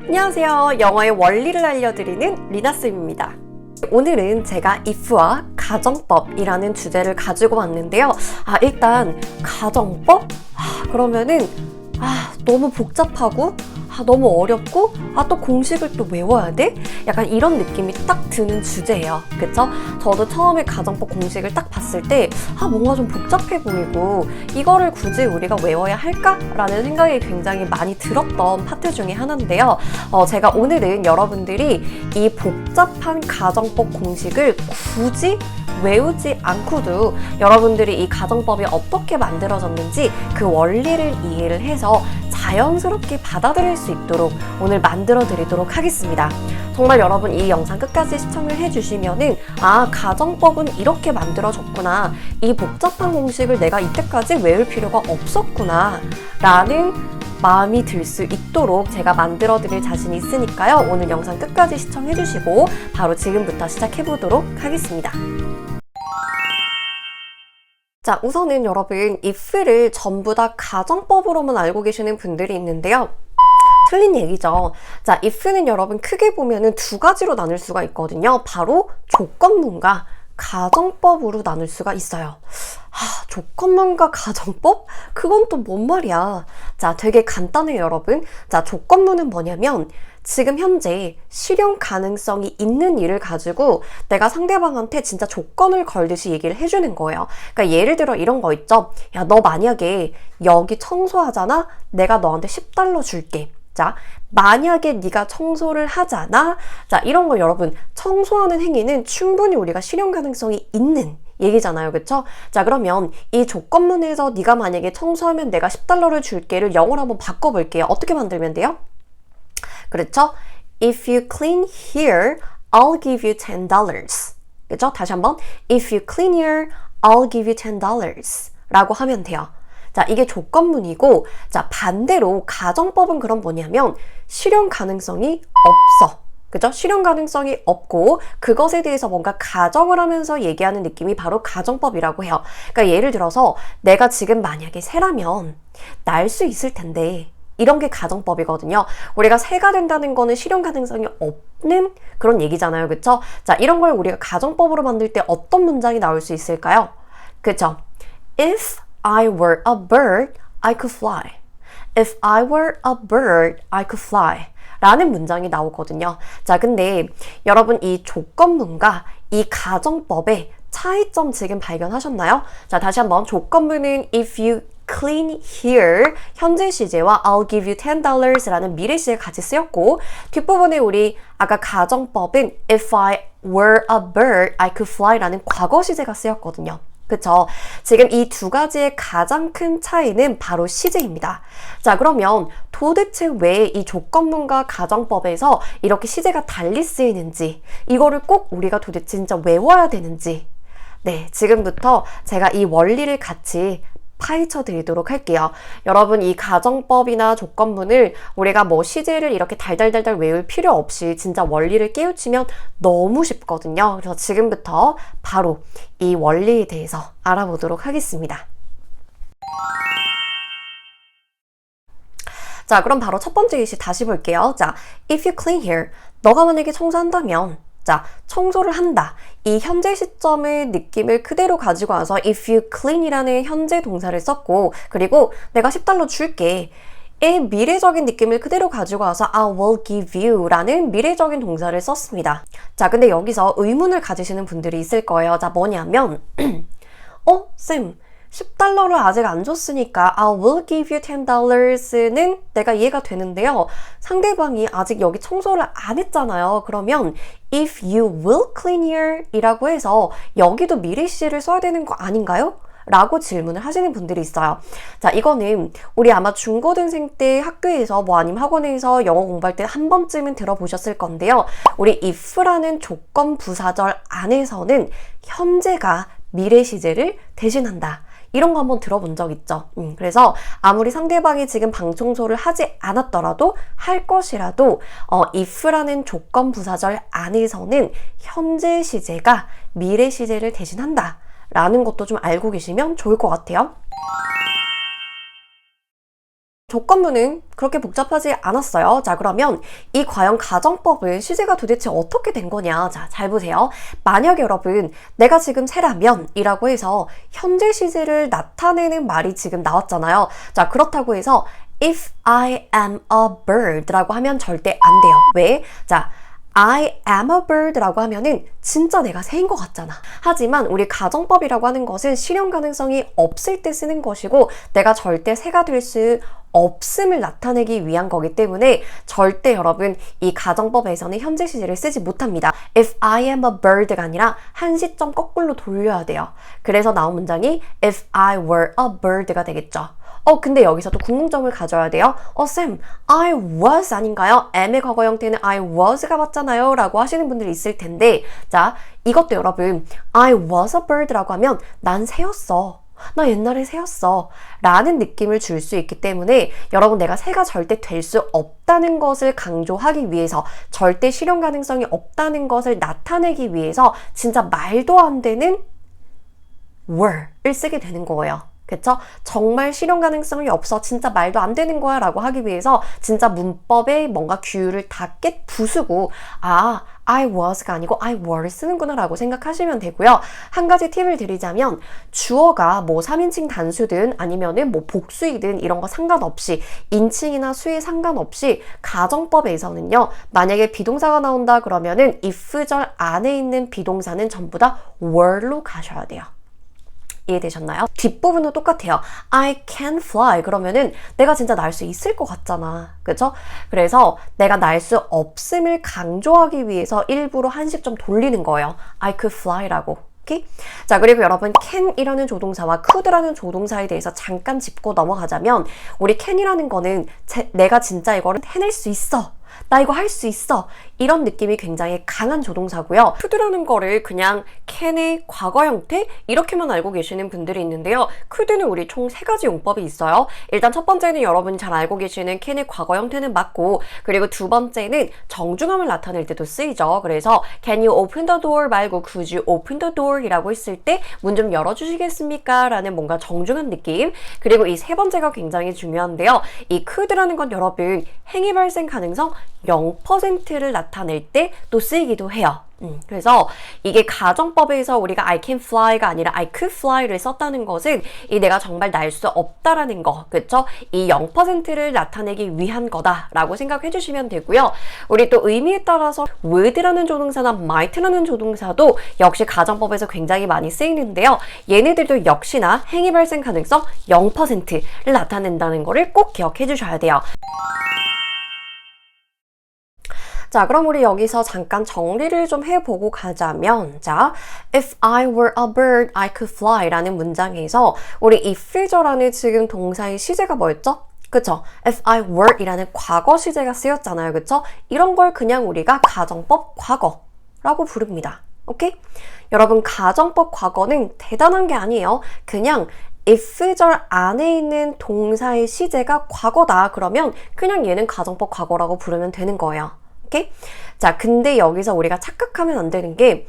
안녕하세요. 영어의 원리를 알려드리는 리나쌤입니다. 오늘은 제가 if와 가정법이라는 주제를 가지고 왔는데요. 일단 가정법? 그러면은 너무 복잡하고 너무 어렵고 또 공식을 또 외워야 돼? 약간 이런 느낌이 딱 드는 주제예요. 그쵸? 저도 처음에 가정법 공식을 딱 봤을 때 뭔가 좀 복잡해 보이고 이거를 굳이 우리가 외워야 할까? 라는 생각이 굉장히 많이 들었던 파트 중에 하나인데요. 제가 오늘은 여러분들이 이 복잡한 가정법 공식을 굳이 외우지 않고도 여러분들이 이 가정법이 어떻게 만들어졌는지 그 원리를 이해를 해서 자연스럽게 받아들일 수 있도록 오늘 만들어 드리도록 하겠습니다. 정말 여러분 이 영상 끝까지 시청을 해주시면은 가정법은 이렇게 만들어졌구나, 이 복잡한 공식을 내가 이때까지 외울 필요가 없었구나 라는 마음이 들 수 있도록 제가 만들어 드릴 자신이 있으니까요. 오늘 영상 끝까지 시청해 주시고 바로 지금부터 시작해 보도록 하겠습니다. 자, 우선은 여러분 if를 전부 다 가정법으로만 알고 계시는 분들이 있는데요. 틀린 얘기죠. 자, if는 여러분 크게 보면은 두 가지로 나눌 수가 있거든요. 바로 조건문과 가정법으로 나눌 수가 있어요. 조건문과 가정법? 그건 또 뭔 말이야? 자, 되게 간단해요, 여러분. 자, 조건문은 뭐냐면 지금 현재 실현 가능성이 있는 일을 가지고 내가 상대방한테 진짜 조건을 걸듯이 얘기를 해주는 거예요. 그러니까 예를 들어 이런 거 있죠. 야, 너 만약에 여기 청소하잖아? 내가 너한테 $10 줄게. 자, 만약에 네가 청소를 하잖아? 자, 이런 거 여러분, 청소하는 행위는 충분히 우리가 실현 가능성이 있는 얘기잖아요. 그쵸? 자, 그러면 이 조건문에서 네가 만약에 청소하면 내가 $10를 줄게를 영어로 한번 바꿔볼게요. 어떻게 만들면 돼요? 그렇죠? If you clean here, I'll give you $10. 그렇죠? 다시 한번 If you clean here, I'll give you $10 라고 하면 돼요. 자, 이게 조건문이고, 자, 반대로 가정법은 그럼 뭐냐면 실현 가능성이 없어. 그죠? 실현 가능성이 없고 그것에 대해서 뭔가 가정을 하면서 얘기하는 느낌이 바로 가정법이라고 해요. 그러니까 예를 들어서 내가 지금 만약에 새라면 날 수 있을 텐데, 이런 게 가정법이거든요. 우리가 새가 된다는 거는 실현 가능성이 없는 그런 얘기잖아요. 그쵸? 자, 이런 걸 우리가 가정법으로 만들 때 어떤 문장이 나올 수 있을까요? 그쵸? If I were a bird, I could fly. If I were a bird, I could fly. 라는 문장이 나오거든요. 자, 근데 여러분 이 조건문과 이 가정법의 차이점 지금 발견하셨나요? 자, 다시 한번 조건문은 if you clean here 현재 시제와 I'll give you $10 라는 미래 시제 같이 쓰였고, 뒷부분에 우리 아까 가정법은 if I were a bird, I could fly 라는 과거 시제가 쓰였거든요. 그쵸? 지금 이 두 가지의 가장 큰 차이는 바로 시제입니다. 자, 그러면 도대체 왜 이 조건문과 가정법에서 이렇게 시제가 달리 쓰이는지, 이거를 꼭 우리가 도대체 진짜 외워야 되는지, 네, 지금부터 제가 이 원리를 같이 파헤쳐 드리도록 할게요. 여러분 이 가정법이나 조건문을 우리가 뭐 시제를 이렇게 달달달달 외울 필요 없이 진짜 원리를 깨우치면 너무 쉽거든요. 그래서 지금부터 바로 이 원리에 대해서 알아보도록 하겠습니다. 자, 그럼 바로 첫 번째 예시 다시 볼게요. 자, if you clean here, 너가 만약에 청소한다면, 자, 청소를 한다. 이 현재 시점의 느낌을 그대로 가지고 와서 if you clean이라는 현재 동사를 썼고, 그리고 내가 $10 줄게. 의 미래적인 느낌을 그대로 가지고 와서 I will give you 라는 미래적인 동사를 썼습니다. 자, 근데 여기서 의문을 가지시는 분들이 있을 거예요. 자, 뭐냐면 쌤, $10를 아직 안 줬으니까 I will give you $10는 내가 이해가 되는데요. 상대방이 아직 여기 청소를 안 했잖아요. 그러면 if you will clean here 이라고 해서 여기도 미래 시제를 써야 되는 거 아닌가요? 라고 질문을 하시는 분들이 있어요. 자, 이거는 우리 아마 중고등생 때 학교에서 아니면 학원에서 영어 공부할 때 한 번쯤은 들어보셨을 건데요. 우리 if라는 조건 부사절 안에서는 현재가 미래 시제를 대신한다. 이런 거 한번 들어본 적 있죠. 그래서 아무리 상대방이 지금 방 청소를 하지 않았더라도 할 것이라도 if라는 조건 부사절 안에서는 현재 시제가 미래 시제를 대신한다 라는 것도 좀 알고 계시면 좋을 것 같아요. 조건문은 그렇게 복잡하지 않았어요. 자, 그러면 이 과연 가정법은 시제가 도대체 어떻게 된 거냐? 자, 잘 보세요. 만약 여러분, 내가 지금 새라면 이라고 해서 현재 시제를 나타내는 말이 지금 나왔잖아요. 자, 그렇다고 해서 if I am a bird 라고 하면 절대 안 돼요. 왜? 자, I am a bird 라고 하면은 진짜 내가 새인 것 같잖아. 하지만 우리 가정법이라고 하는 것은 실현 가능성이 없을 때 쓰는 것이고 내가 절대 새가 될 수 없음을 나타내기 위한 거기 때문에 절대 여러분 이 가정법에서는 현재 시제를 쓰지 못합니다. If I am a bird가 아니라 한 시점 거꾸로 돌려야 돼요. 그래서 나온 문장이 If I were a bird가 되겠죠. 근데 여기서 또 궁금점을 가져야 돼요. 쌤, I was 아닌가요? am의 과거 형태는 I was가 맞잖아요. 라고 하시는 분들이 있을 텐데, 자, 이것도 여러분, I was a bird라고 하면 난 새였어. 나 옛날에 새였어. 라는 느낌을 줄 수 있기 때문에 여러분 내가 새가 절대 될 수 없다는 것을 강조하기 위해서 절대 실현 가능성이 없다는 것을 나타내기 위해서 진짜 말도 안 되는 were를 쓰게 되는 거예요. 그쵸? 정말 실현 가능성이 없어. 진짜 말도 안 되는 거야. 라고 하기 위해서 진짜 문법에 뭔가 규율을 다 깨 부수고 I was가 아니고 I were를 쓰는구나 라고 생각하시면 되고요. 한 가지 팁을 드리자면 주어가 뭐 3인칭 단수든 아니면은 뭐 복수이든 이런 거 상관없이 인칭이나 수에 상관없이 가정법에서는요. 만약에 비동사가 나온다 그러면은 if절 안에 있는 비동사는 전부 다 were로 가셔야 돼요. 이해되셨나요? 뒷부분도 똑같아요. I can fly 그러면은 내가 진짜 날 수 있을 것 같잖아. 그쵸? 그래서 내가 날 수 없음을 강조하기 위해서 일부러 한 시점 돌리는 거예요. I could fly라고. 오케이? 자, 그리고 여러분 can이라는 조동사와 could라는 조동사에 대해서 잠깐 짚고 넘어가자면 우리 can이라는 거는 내가 진짜 이거를 해낼 수 있어. 나 이거 할 수 있어. 이런 느낌이 굉장히 강한 조동사고요. could라는 거를 그냥 can의 과거 형태 이렇게만 알고 계시는 분들이 있는데요. could는 우리 총 3가지 용법이 있어요. 일단 첫 번째는 여러분이 잘 알고 계시는 can의 과거 형태는 맞고 그리고 두 번째는 정중함을 나타낼 때도 쓰이죠. 그래서 can you open the door 말고 could you open the door 이라고 했을 때 문 좀 열어주시겠습니까? 라는 뭔가 정중한 느낌. 그리고 이 세 번째가 굉장히 중요한데요. 이 could라는 건 여러분 행위 발생 가능성 0%를 나타낼 때 또 쓰이기도 해요. 그래서 이게 가정법에서 우리가 I can fly가 아니라 I could fly를 썼다는 것은 이 내가 정말 날 수 없다라는 거, 그쵸? 이 0%를 나타내기 위한 거다라고 생각해 주시면 되고요. 우리 또 의미에 따라서 would라는 조동사나 might라는 조동사도 역시 가정법에서 굉장히 많이 쓰이는데요. 얘네들도 역시나 행위 발생 가능성 0%를 나타낸다는 거를 꼭 기억해 주셔야 돼요. 자, 그럼 우리 여기서 잠깐 정리를 좀 해보고 가자면 자, If I were a bird, I could fly 라는 문장에서 우리 if절 안에 지금 동사의 시제가 뭐였죠? 그쵸? If I were 이라는 과거 시제가 쓰였잖아요. 그쵸? 이런 걸 그냥 우리가 가정법 과거라고 부릅니다. 오케이? 여러분 가정법 과거는 대단한 게 아니에요. 그냥 if절 안에 있는 동사의 시제가 과거다. 그러면 그냥 얘는 가정법 과거라고 부르면 되는 거예요. 오케이? 자, 근데 여기서 우리가 착각하면 안 되는 게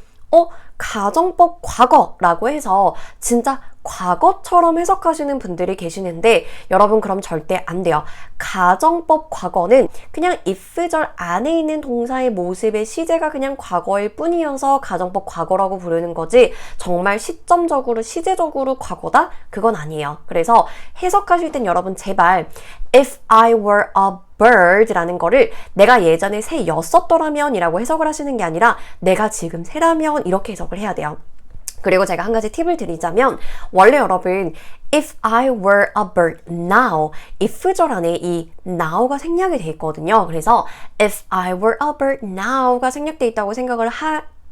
가정법 과거라고 해서 진짜 과거처럼 해석하시는 분들이 계시는데 여러분 그럼 절대 안 돼요. 가정법 과거는 그냥 if절 안에 있는 동사의 모습의 시제가 그냥 과거일 뿐이어서 가정법 과거라고 부르는 거지 정말 시점적으로 시제적으로 과거다? 그건 아니에요. 그래서 해석하실 땐 여러분 제발 If I were a bird라는 거를 내가 예전에 새였었더라면 이라고 해석을 하시는 게 아니라 내가 지금 새라면 이렇게 해석을 해야 돼요. 그리고 제가 한 가지 팁을 드리자면 원래 여러분 If I were a bird now if절 안에 이 now가 생략이 돼 있거든요. 그래서 If I were a bird now가 생략돼 있다고 생각을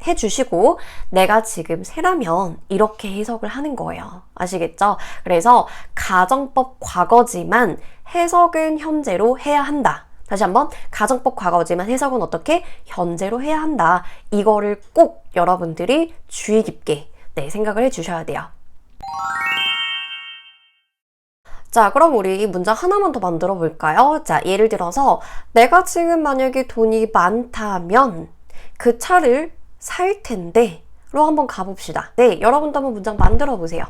해주시고 내가 지금 새라면 이렇게 해석을 하는 거예요. 아시겠죠? 그래서 가정법 과거지만 해석은 현재로 해야 한다. 다시 한번 가정법 과거지만 해석은 어떻게? 현재로 해야 한다. 이거를 꼭 여러분들이 주의 깊게 생각을 해주셔야 돼요. 자, 그럼 우리 문장 하나만 더 만들어 볼까요? 자, 예를 들어서 내가 지금 만약에 돈이 많다면 그 차를 살 텐데 로 한번 가봅시다. 네, 여러분도 한번 문장 만들어 보세요.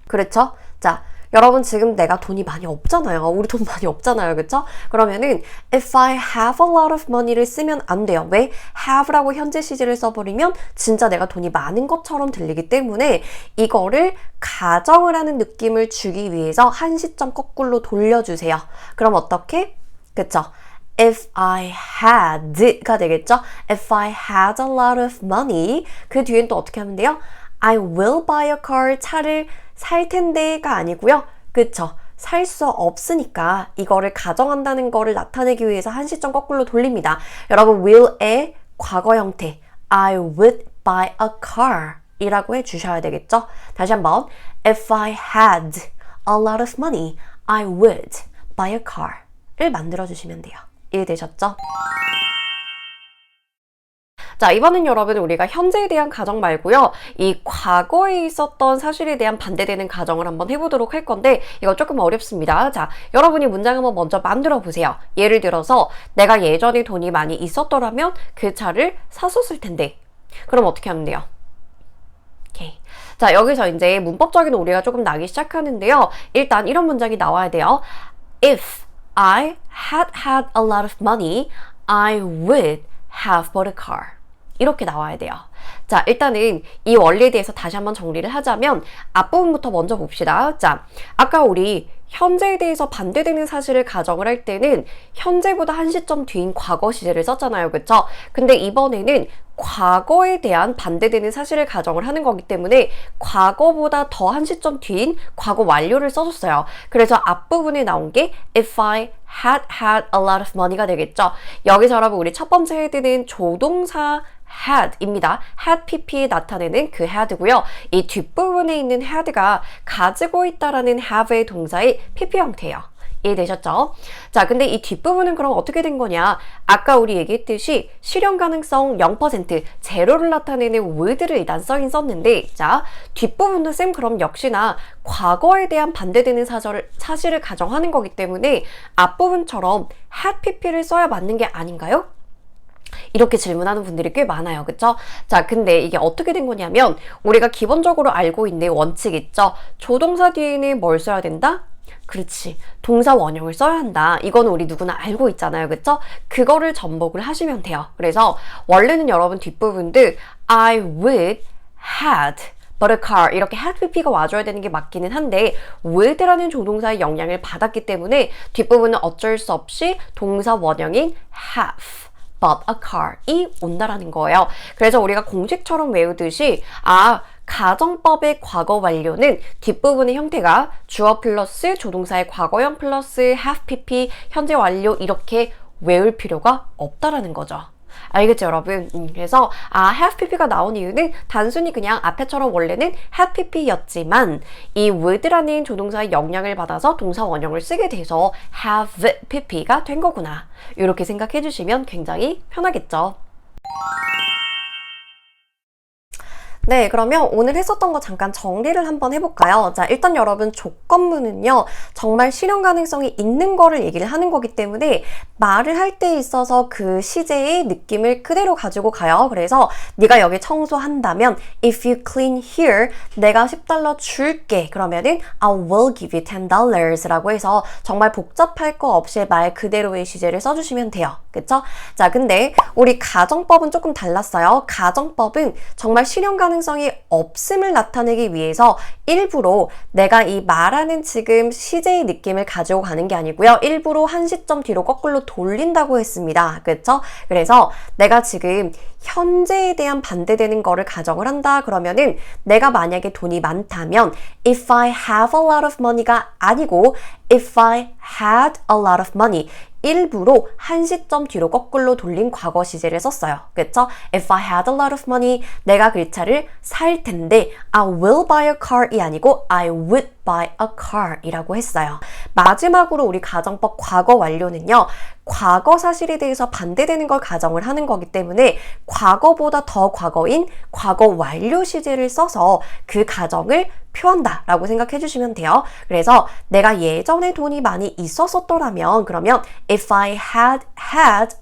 그렇죠? 자, 여러분 지금 내가 돈이 많이 없잖아요. 우리 돈 많이 없잖아요. 그쵸? 그러면은 if I have a lot of money를 쓰면 안 돼요. 왜? have라고 현재 시제를 써버리면 진짜 내가 돈이 많은 것처럼 들리기 때문에 이거를 가정을 하는 느낌을 주기 위해서 한 시점 거꾸로 돌려주세요. 그럼 어떻게? 그쵸? If I had가 되겠죠? If I had a lot of money 그 뒤엔 또 어떻게 하면 돼요? I will buy a car 차를 살 텐데가 아니고요. 그쵸? 살 수 없으니까 이거를 가정한다는 거를 나타내기 위해서 한 시점 거꾸로 돌립니다. 여러분 will의 과거 형태 I would buy a car 이라고 해주셔야 되겠죠? 다시 한번 If I had a lot of money I would buy a car 를 만들어주시면 돼요. 이해되셨죠? 자, 이번엔 여러분 우리가 현재에 대한 가정 말고요. 이 과거에 있었던 사실에 대한 반대되는 가정을 한번 해보도록 할 건데 이거 조금 어렵습니다. 자, 여러분이 문장 한번 먼저 만들어 보세요. 예를 들어서 내가 예전에 돈이 많이 있었더라면 그 차를 샀었을 텐데 그럼 어떻게 하면 돼요? 오케이. 자, 여기서 이제 문법적인 오류가 조금 나기 시작하는데요. 일단 이런 문장이 나와야 돼요. If I had a lot of money, I would have bought a car. 이렇게 나와야 돼요. 자, 일단은 이 원리에 대해서 다시 한번 정리를 하자면 앞부분부터 먼저 봅시다. 자, 아까 우리 현재에 대해서 반대되는 사실을 가정을 할 때는 현재보다 한 시점 뒤인 과거 시제를 썼잖아요. 그쵸? 근데 이번에는 과거에 대한 반대되는 사실을 가정을 하는 거기 때문에 과거보다 더 한 시점 뒤인 과거 완료를 써줬어요. 그래서 앞부분에 나온 게 if I had a lot of money가 되겠죠. 여기서 여러분 우리 첫 번째 헤드는 조동사 had입니다. had pp에 나타내는 그 had고요. 이 뒷부분에 있는 had가 가지고 있다라는 have의 동사의 pp 형태예요. 이해되셨죠? 자, 근데 이 뒷부분은 그럼 어떻게 된 거냐? 아까 우리 얘기했듯이 실현 가능성 0%, 제로를 나타내는 would를 일단 써긴 썼는데 자, 뒷부분도 쌤 그럼 역시나 과거에 대한 반대되는 사실을 가정하는 거기 때문에 앞부분처럼 had pp를 써야 맞는 게 아닌가요? 이렇게 질문하는 분들이 꽤 많아요. 그쵸? 자, 근데 이게 어떻게 된 거냐면 우리가 기본적으로 알고 있는 원칙 있죠? 조동사 뒤에는 뭘 써야 된다? 그렇지. 동사 원형을 써야 한다. 이거는 우리 누구나 알고 있잖아요. 그쵸? 그거를 접목을 하시면 돼요. 그래서 원래는 여러분 뒷부분들 I would had but a car 이렇게 had pp가 와줘야 되는 게 맞기는 한데 would라는 조동사의 영향을 받았기 때문에 뒷부분은 어쩔 수 없이 동사 원형인 have but a car이 온다라는 거예요. 그래서 우리가 공식처럼 외우듯이 가정법의 과거 완료는 뒷부분의 형태가 주어 플러스 조동사의 과거형 플러스 have pp 현재 완료 이렇게 외울 필요가 없다라는 거죠. 알겠죠, 여러분? 그래서 have pp가 나온 이유는 단순히 그냥 앞에처럼 원래는 have pp였지만 이 would라는 조동사의 영향을 받아서 동사 원형을 쓰게 돼서 have pp가 된 거구나. 이렇게 생각해 주시면 굉장히 편하겠죠. 네, 그러면 오늘 했었던 거 잠깐 정리를 한번 해볼까요? 자, 일단 여러분 조건문은요, 정말 실현 가능성이 있는 거를 얘기를 하는 거기 때문에 말을 할 때 있어서 그 시제의 느낌을 그대로 가지고 가요. 그래서 네가 여기 청소한다면 if you clean here, 내가 $10 줄게. 그러면은 I will give you $10 라고 해서 정말 복잡할 거 없이 말 그대로의 시제를 써주시면 돼요. 그쵸? 자, 근데 우리 가정법은 조금 달랐어요. 가정법은 정말 실현 가능성이 없음을 나타내기 위해서 일부러 내가 이 말하는 지금 시제의 느낌을 가지고 가는 게 아니고요. 일부러 한 시점 뒤로 거꾸로 돌린다고 했습니다. 그쵸? 그래서 내가 지금 현재에 대한 반대되는 거를 가정을 한다 그러면은 내가 만약에 돈이 많다면 if I have a lot of money가 아니고 if I had a lot of money 일부러 한 시점 뒤로 거꾸로 돌린 과거 시제를 썼어요. 그쵸? If I had a lot of money, 내가 그 차를 살 텐데 I will buy a car이 아니고 I would buy a car 이라고 했어요. 마지막으로 우리 가정법 과거 완료는요. 과거 사실에 대해서 반대되는 걸 가정을 하는 거기 때문에 과거보다 더 과거인 과거 완료 시제를 써서 그 가정을 표한다 라고 생각해 주시면 돼요. 그래서 내가 예전에 돈이 많이 있었었더라면 그러면 if I had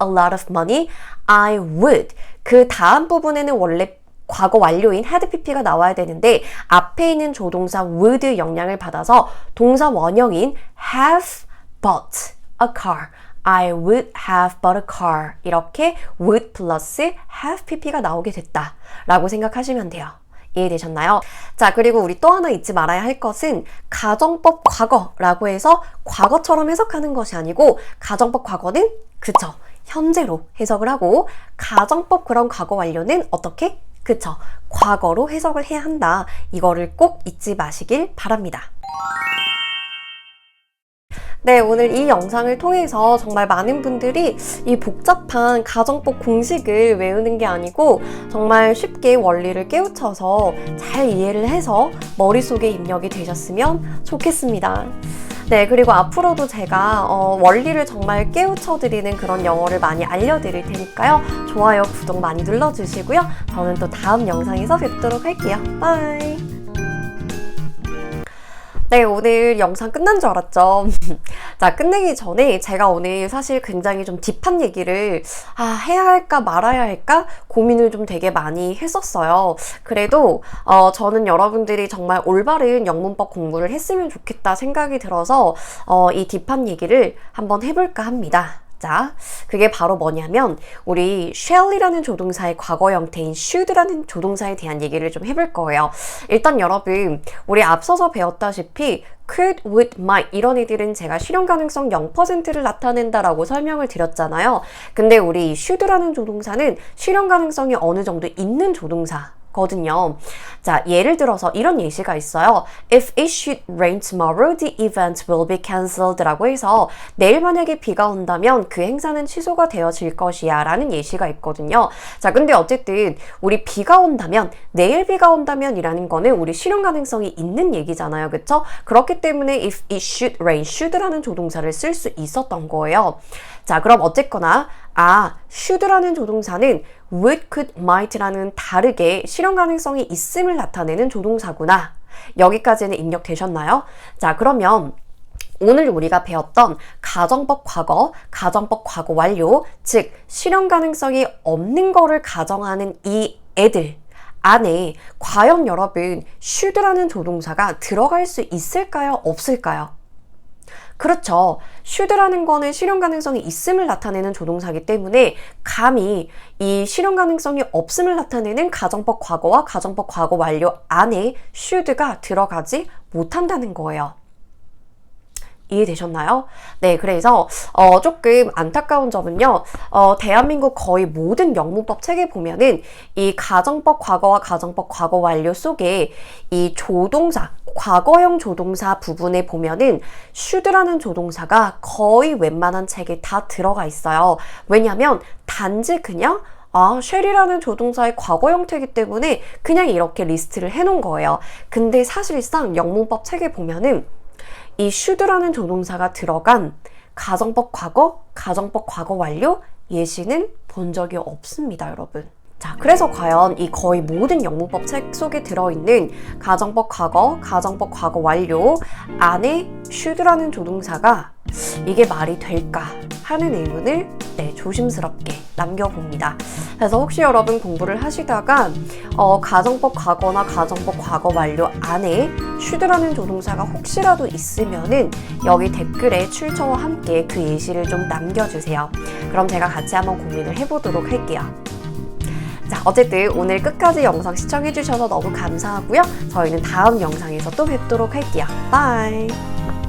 a lot of money, I would 그 다음 부분에는 원래 과거 완료인 had pp가 나와야 되는데 앞에 있는 조동사 would 영향을 받아서 동사 원형인 have bought a car. I would have bought a car. 이렇게 would 플러스 have pp가 나오게 됐다 라고 생각하시면 돼요. 이해되셨나요? 자, 그리고 우리 또 하나 잊지 말아야 할 것은 가정법 과거라고 해서 과거처럼 해석하는 것이 아니고 가정법 과거는 그쵸, 현재로 해석을 하고 가정법 그런 과거 완료는 어떻게? 그쵸, 과거로 해석을 해야 한다. 이거를 꼭 잊지 마시길 바랍니다. 네, 오늘 이 영상을 통해서 정말 많은 분들이 이 복잡한 가정법 공식을 외우는 게 아니고 정말 쉽게 원리를 깨우쳐서 잘 이해를 해서 머릿속에 입력이 되셨으면 좋겠습니다. 네, 그리고 앞으로도 제가 원리를 정말 깨우쳐드리는 그런 영어를 많이 알려드릴 테니까요. 좋아요, 구독 많이 눌러주시고요. 저는 또 다음 영상에서 뵙도록 할게요. 바이! 네, 오늘 영상 끝난 줄 알았죠? 자, 끝내기 전에 제가 오늘 사실 굉장히 좀 딥한 얘기를 해야 할까 말아야 할까 고민을 좀 되게 많이 했었어요. 그래도 저는 여러분들이 정말 올바른 영문법 공부를 했으면 좋겠다 생각이 들어서 이 딥한 얘기를 한번 해볼까 합니다. 자, 그게 바로 뭐냐면 우리 shall이라는 조동사의 과거 형태인 should라는 조동사에 대한 얘기를 좀 해볼 거예요. 일단 여러분, 우리 앞서서 배웠다시피 could, would, might 이런 애들은 제가 실현 가능성 0%를 나타낸다라고 설명을 드렸잖아요. 근데 우리 should라는 조동사는 실현 가능성이 어느 정도 있는 조동사 거든요. 자, 예를 들어서 이런 예시가 있어요. If it should rain tomorrow, the event will be cancelled 라고 해서 내일 만약에 비가 온다면 그 행사는 취소가 되어질 것이야 라는 예시가 있거든요. 자, 근데 어쨌든 우리 비가 온다면, 내일 비가 온다면 이라는 거는 우리 실현 가능성이 있는 얘기잖아요. 그쵸? 그렇기 때문에 if it should rain, should라는 조동사를 쓸 수 있었던 거예요. 자, 그럼 어쨌거나 should라는 조동사는 would, could, might라는 다르게 실현 가능성이 있음을 나타내는 조동사구나. 여기까지는 입력되셨나요? 자, 그러면 오늘 우리가 배웠던 가정법 과거, 가정법 과거 완료, 즉 실현 가능성이 없는 거를 가정하는 이 애들 안에 과연 여러분 should라는 조동사가 들어갈 수 있을까요? 없을까요? 그렇죠. should라는 거는 실현 가능성이 있음을 나타내는 조동사이기 때문에 감히 이 실현 가능성이 없음을 나타내는 가정법 과거와 가정법 과거 완료 안에 should가 들어가지 못한다는 거예요. 이해되셨나요? 네, 그래서 조금 안타까운 점은요. 대한민국 거의 모든 영문법 책에 보면은 이 가정법 과거와 가정법 과거 완료 속에 이 조동사, 과거형 조동사 부분에 보면은 should라는 조동사가 거의 웬만한 책에 다 들어가 있어요. 왜냐면 단지 그냥 shall이라는 조동사의 과거 형태이기 때문에 그냥 이렇게 리스트를 해놓은 거예요. 근데 사실상 영문법 책에 보면은 이 should라는 조동사가 들어간 가정법 과거, 가정법 과거 완료 예시는 본 적이 없습니다, 여러분. 자, 그래서 과연 이 거의 모든 영문법 책 속에 들어있는 가정법 과거, 가정법 과거 완료 안에 should라는 조동사가 이게 말이 될까 하는 의문을 조심스럽게 남겨봅니다. 그래서 혹시 여러분 공부를 하시다가 가정법 과거나 가정법 과거 완료 안에 should라는 조동사가 혹시라도 있으면은 여기 댓글에 출처와 함께 그 예시를 좀 남겨주세요. 그럼 제가 같이 한번 고민을 해보도록 할게요. 자, 어쨌든 오늘 끝까지 영상 시청해주셔서 너무 감사하고요. 저희는 다음 영상에서 또 뵙도록 할게요. 바이!